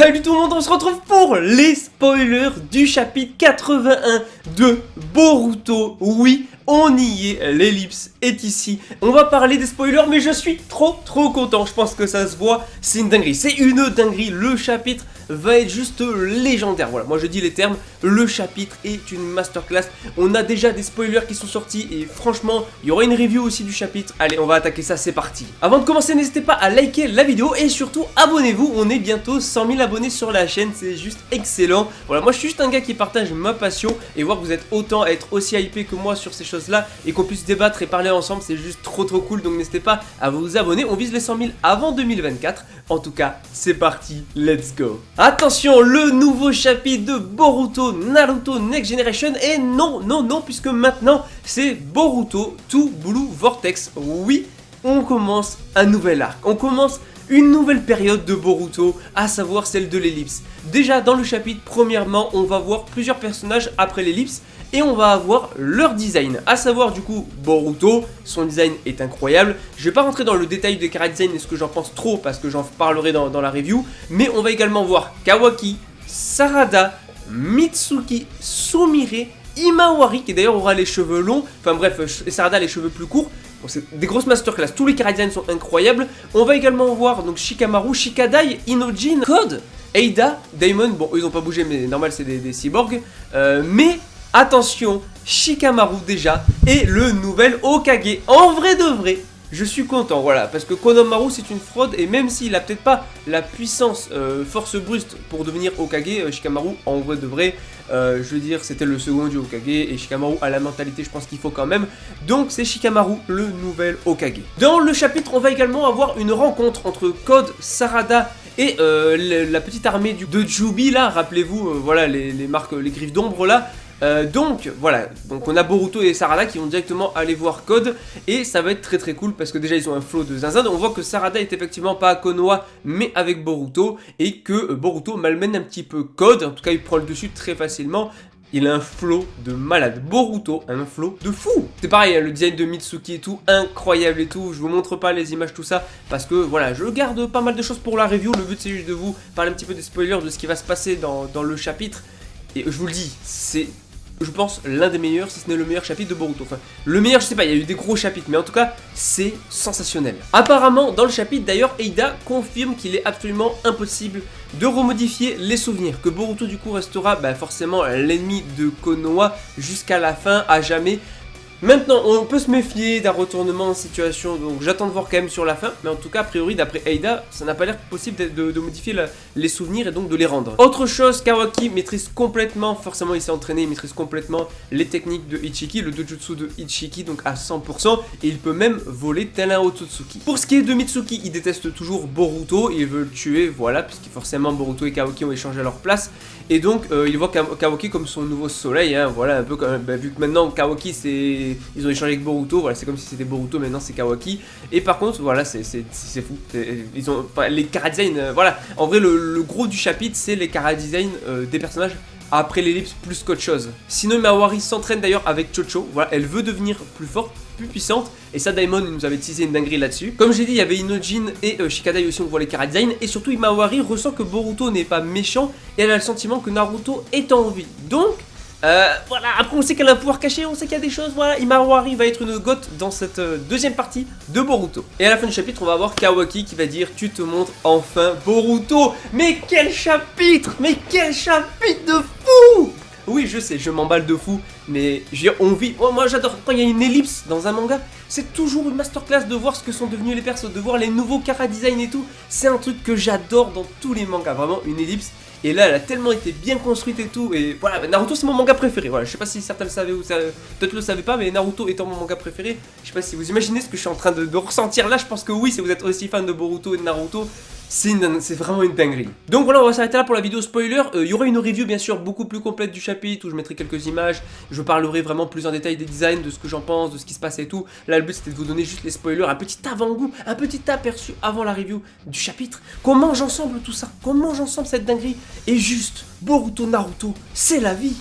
Salut tout le monde, on se retrouve pour les spoilers du chapitre 81 de Boruto. Oui, on y est, l'ellipse est ici. On va parler des spoilers, mais je suis trop content. Je pense que ça se voit, c'est une dinguerie. C'est une dinguerie, le chapitre va être juste légendaire. Voilà, moi je dis les termes, le chapitre est une masterclass. On a déjà des spoilers qui sont sortis et franchement, il y aura une review aussi du chapitre. Allez, on va attaquer ça, c'est parti. Avant de commencer, n'hésitez pas à liker la vidéo et surtout abonnez-vous. On est bientôt 100 000 abonnés sur la chaîne, c'est juste excellent. Voilà, moi je suis juste un gars qui partage ma passion et voir que vous êtes autant à être aussi hypé que moi sur ces choses-là et qu'on puisse débattre et parler ensemble, c'est juste trop cool. Donc n'hésitez pas à vous abonner. On vise les 100 000 avant 2024. En tout cas, c'est parti, let's go. Attention, le nouveau chapitre de Boruto Naruto Next Generation. Et non, puisque maintenant c'est Boruto to Blue Vortex. Oui, on commence un nouvel arc. On commence une nouvelle période de Boruto, à savoir celle de l'ellipse. Déjà dans le chapitre, premièrement, on va voir plusieurs personnages après l'ellipse et on va avoir leur design, à savoir du coup Boruto, son design est incroyable. Je vais pas rentrer dans le détail des chara-design et ce que j'en pense trop parce que j'en parlerai dans la review, mais on va également voir Kawaki, Sarada, Mitsuki, Sumire, Himawari qui d'ailleurs aura les cheveux longs, enfin bref, Sarada les cheveux plus courts. Bon, c'est des grosses masterclass, tous les chara-designs sont incroyables. On va également voir donc Shikamaru, Shikadai, Inojin, Code, Eida, Daimon, bon eux ils ont pas bougé mais normal c'est des cyborgs, mais attention, Shikamaru déjà est le nouvel Hokage. En vrai de vrai, je suis content, voilà, parce que Konohamaru c'est une fraude et même s'il a peut-être pas la puissance force brute pour devenir Hokage, Shikamaru en vrai de vrai, je veux dire c'était le second du Hokage et Shikamaru a la mentalité je pense qu'il faut quand même, donc c'est Shikamaru le nouvel Hokage. Dans le chapitre on va également avoir une rencontre entre Code, Sarada et la petite armée de Jubi là, rappelez-vous, voilà les marques, les griffes d'ombre là. Donc voilà, donc on a Boruto et Sarada qui vont directement aller voir Code et ça va être très cool parce que déjà ils ont un flow de zinzin. On voit que Sarada est effectivement pas à Konoha mais avec Boruto et que Boruto malmène un petit peu Code, en tout cas il prend le dessus très facilement. Il a un flow de malade. Boruto a un flow de fou. C'est pareil, le design de Mitsuki et tout, incroyable et tout. Je vous montre pas les images, tout ça, parce que voilà, je garde pas mal de choses pour la review. Le but c'est juste de vous parler un petit peu des spoilers, de ce qui va se passer dans le chapitre. Et je vous le dis, c'est, je pense, l'un des meilleurs, si ce n'est le meilleur chapitre de Boruto. Enfin, le meilleur, je sais pas, il y a eu des gros chapitres, mais en tout cas, c'est sensationnel. Apparemment, dans le chapitre, d'ailleurs, Eida confirme qu'il est absolument impossible de remodifier les souvenirs. Que Boruto, du coup, restera forcément l'ennemi de Konoha jusqu'à la fin, à jamais. Maintenant, on peut se méfier d'un retournement de situation, donc j'attends de voir quand même sur la fin, mais en tout cas, a priori, d'après Eida, ça n'a pas l'air possible de modifier les souvenirs et donc de les rendre. Autre chose, Kawaki maîtrise complètement, forcément il s'est entraîné, il maîtrise complètement les techniques de Ichiki, le dojutsu de Ichiki, donc à 100%, et il peut même voler tel un Otsutsuki. Pour ce qui est de Mitsuki, il déteste toujours Boruto, il veut le tuer, voilà, puisque forcément Boruto et Kawaki ont échangé leur place, et donc il voit Kawaki comme son nouveau soleil, hein, voilà, un peu comme, vu que maintenant Kawaki c'est... Ils ont échangé avec Boruto, voilà, c'est comme si c'était Boruto, maintenant c'est Kawaki. Et par contre, voilà, c'est fou. Ils ont, enfin, les chara-design, voilà. En vrai, le gros du chapitre, c'est les chara-design des personnages après l'ellipse plus qu'autre chose. Sinon, Himawari s'entraîne d'ailleurs avec Chocho. Voilà, elle veut devenir plus forte, plus puissante. Et ça, Daimon nous avait teasé une dinguerie là-dessus. Comme j'ai dit, il y avait Inojin et Shikadai aussi, on voit les chara-design. Et surtout, Himawari ressent que Boruto n'est pas méchant. Et elle a le sentiment que Naruto est en vie. Donc... voilà, après on sait qu'elle a un pouvoir caché, on sait qu'il y a des choses, voilà, Himawari va être une goth dans cette deuxième partie de Boruto. Et à la fin du chapitre, on va avoir Kawaki qui va dire « Tu te montres enfin Boruto !» Mais quel chapitre! Mais quel chapitre de fou! Oui, je sais, je m'emballe de fou, mais je veux dire, on vit... Oh, moi j'adore, quand il y a une ellipse dans un manga, c'est toujours une masterclass de voir ce que sont devenus les persos, de voir les nouveaux chara-design et tout. C'est un truc que j'adore dans tous les mangas, vraiment une ellipse. Et là, elle a tellement été bien construite et tout. Et voilà, Naruto, c'est mon manga préféré. Voilà, je sais pas si certains le savaient ou peut-être le savaient pas, mais Naruto étant mon manga préféré, je sais pas si vous imaginez ce que je suis en train de ressentir là. Je pense que oui, si vous êtes aussi fan de Boruto et de Naruto, c'est vraiment une dinguerie. Donc voilà, on va s'arrêter là pour la vidéo spoiler. Il y aura une review bien sûr beaucoup plus complète du chapitre où je mettrai quelques images. Je parlerai vraiment plus en détail des designs, de ce que j'en pense, de ce qui se passe et tout. Là, le but c'était de vous donner juste les spoilers, un petit avant-goût, un petit aperçu avant la review du chapitre. Qu'on mange ensemble tout ça, qu'on mange ensemble cette dinguerie. Et juste, Boruto Naruto, c'est la vie.